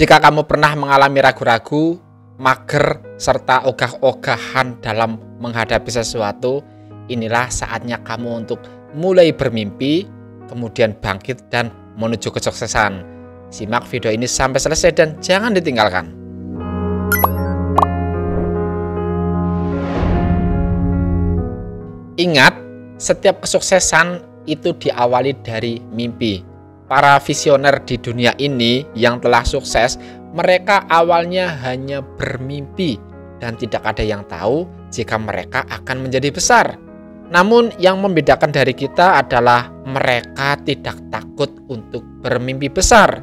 Jika kamu pernah mengalami ragu-ragu, mager, serta ogah-ogahan dalam menghadapi sesuatu, inilah saatnya kamu untuk mulai bermimpi, kemudian bangkit dan menuju kesuksesan. Simak video ini sampai selesai dan jangan ditinggalkan. Ingat, setiap kesuksesan itu diawali dari mimpi. Para visioner di dunia ini yang telah sukses, mereka awalnya hanya bermimpi dan tidak ada yang tahu jika mereka akan menjadi besar. Namun yang membedakan dari kita adalah mereka tidak takut untuk bermimpi besar.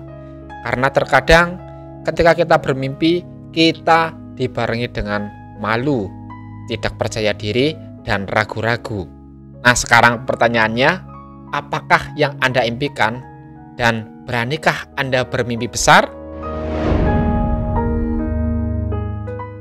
Karena terkadang ketika kita bermimpi, kita dibarengi dengan malu, tidak percaya diri, dan ragu-ragu. Nah, sekarang pertanyaannya, apakah yang Anda impikan? Dan beranikah Anda bermimpi besar?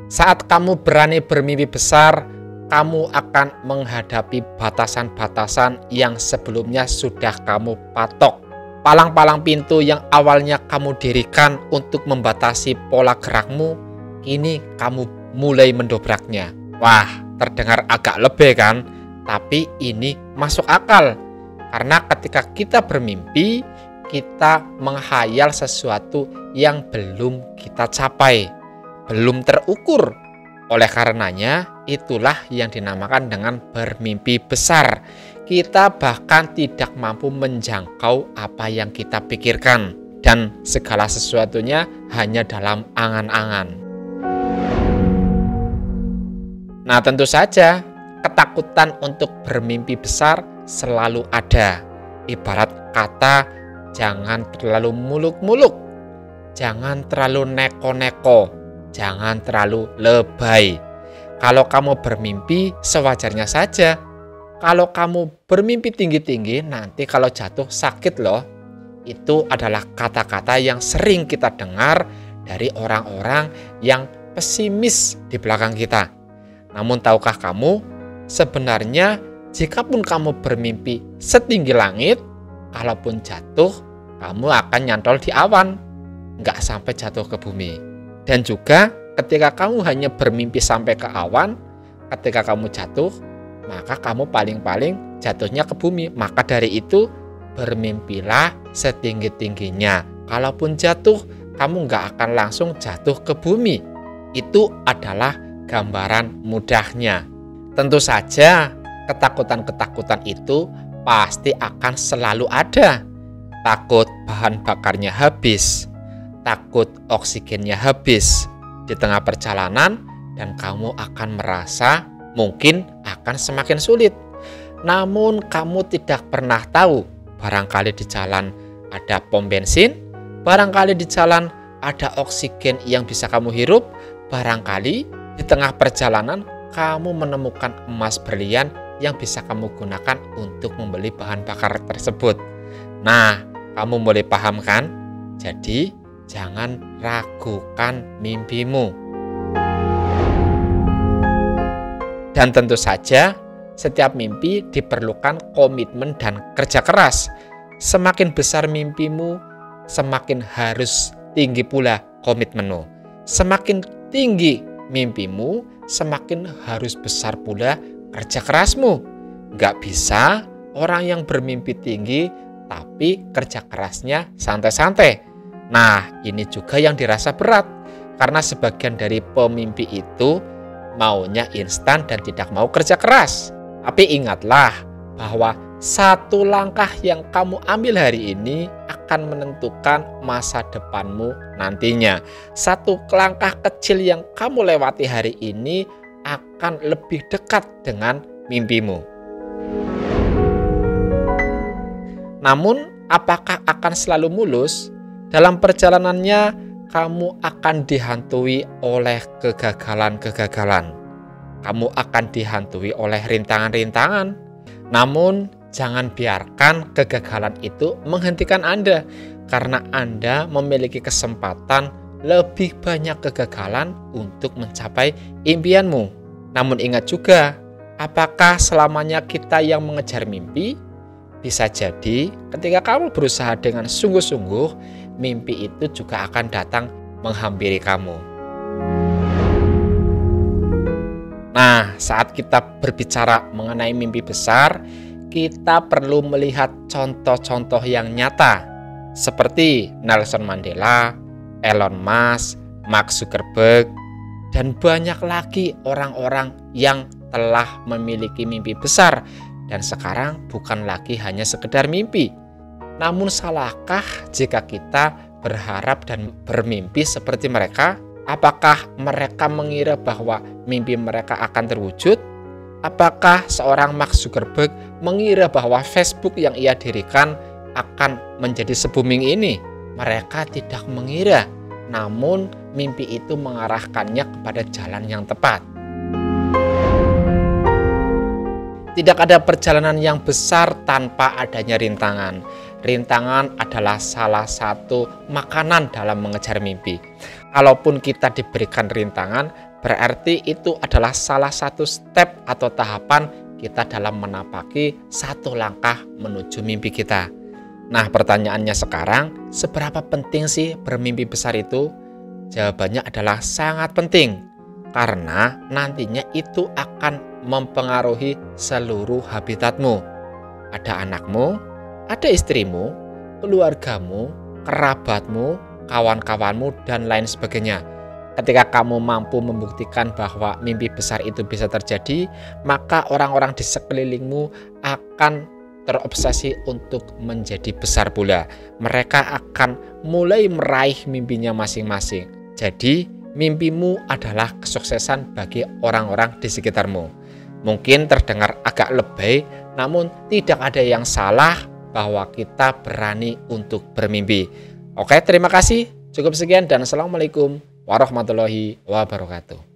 Saat kamu berani bermimpi besar, kamu akan menghadapi batasan-batasan yang sebelumnya sudah kamu patok. Palang-palang pintu yang awalnya kamu dirikan untuk membatasi pola gerakmu, kini kamu mulai mendobraknya. Wah, terdengar agak lebih kan? Tapi ini masuk akal. Karena ketika kita bermimpi, kita menghayal sesuatu yang belum kita capai, belum terukur. Oleh karenanya, itulah yang dinamakan dengan bermimpi besar. Kita bahkan tidak mampu menjangkau apa yang kita pikirkan, dan segala sesuatunya hanya dalam angan-angan. Nah, tentu saja ketakutan untuk bermimpi besar selalu ada. Ibarat kata, jangan terlalu muluk-muluk, jangan terlalu neko-neko, jangan terlalu lebay. Kalau kamu bermimpi, sewajarnya saja. Kalau kamu bermimpi tinggi-tinggi, nanti kalau jatuh sakit loh. Itu adalah kata-kata yang sering kita dengar dari orang-orang yang pesimis di belakang kita. Namun tahukah kamu, sebenarnya jikapun kamu bermimpi setinggi langit, kalaupun jatuh, kamu akan nyantol di awan, nggak sampai jatuh ke bumi. Dan juga ketika kamu hanya bermimpi sampai ke awan, ketika kamu jatuh, maka kamu paling-paling jatuhnya ke bumi. Maka dari itu, bermimpilah setinggi-tingginya. Kalaupun jatuh, kamu nggak akan langsung jatuh ke bumi. Itu adalah gambaran mudahnya. Tentu saja, ketakutan-ketakutan itu pasti akan selalu ada. Takut bahan bakarnya habis, takut oksigennya habis di tengah perjalanan, dan kamu akan merasa mungkin akan semakin sulit. Namun kamu tidak pernah tahu, barangkali di jalan ada pom bensin, barangkali di jalan ada oksigen yang bisa kamu hirup, barangkali di tengah perjalanan kamu menemukan emas berlian yang bisa kamu gunakan untuk membeli bahan bakar tersebut. Nah, kamu mulai paham kan? Jadi, jangan ragukan mimpimu. Dan tentu saja, setiap mimpi diperlukan komitmen dan kerja keras. Semakin besar mimpimu, semakin harus tinggi pula komitmenmu. Semakin tinggi mimpimu, semakin harus besar pula kerja kerasmu. Nggak bisa orang yang bermimpi tinggi tapi kerja kerasnya santai-santai. Nah, ini juga yang dirasa berat, karena sebagian dari pemimpi itu maunya instan dan tidak mau kerja keras. Tapi ingatlah bahwa satu langkah yang kamu ambil hari ini akan menentukan masa depanmu nantinya. Satu langkah kecil yang kamu lewati hari ini akan lebih dekat dengan mimpimu. Namun, apakah akan selalu mulus? Dalam perjalanannya, kamu akan dihantui oleh kegagalan-kegagalan. Kamu akan dihantui oleh rintangan-rintangan. Namun, jangan biarkan kegagalan itu menghentikan Anda, karena Anda memiliki kesempatan lebih banyak kegagalan untuk mencapai impianmu. Namun ingat juga, apakah selamanya kita yang mengejar mimpi? Bisa jadi ketika kamu berusaha dengan sungguh-sungguh, mimpi itu juga akan datang menghampiri kamu. Nah, saat kita berbicara mengenai mimpi besar, kita perlu melihat contoh-contoh yang nyata seperti Nelson Mandela, Elon Musk, Mark Zuckerberg, dan banyak lagi orang-orang yang telah memiliki mimpi besar dan sekarang bukan lagi hanya sekedar mimpi. Namun salahkah jika kita berharap dan bermimpi seperti mereka? Apakah mereka mengira bahwa mimpi mereka akan terwujud? Apakah seorang Mark Zuckerberg mengira bahwa Facebook yang ia dirikan akan menjadi se-booming ini? Mereka tidak mengira, namun mimpi itu mengarahkannya kepada jalan yang tepat. Tidak ada perjalanan yang besar tanpa adanya rintangan. Rintangan adalah salah satu makanan dalam mengejar mimpi. Kalaupun kita diberikan rintangan, berarti itu adalah salah satu step atau tahapan kita dalam menapaki satu langkah menuju mimpi kita. Nah, pertanyaannya sekarang, seberapa penting sih bermimpi besar itu? Jawabannya adalah sangat penting, karena nantinya itu akan mempengaruhi seluruh habitatmu. Ada anakmu, ada istrimu, keluargamu, kerabatmu, kawan-kawanmu, dan lain sebagainya. Ketika kamu mampu membuktikan bahwa mimpi besar itu bisa terjadi, maka orang-orang di sekelilingmu akan terobsesi untuk menjadi besar pula. Mereka akan mulai meraih mimpinya masing-masing. Jadi, mimpimu adalah kesuksesan bagi orang-orang di sekitarmu. Mungkin terdengar agak lebay, namun tidak ada yang salah bahwa kita berani untuk bermimpi. Oke, terima kasih. Cukup sekian dan Assalamualaikum warahmatullahi wabarakatuh.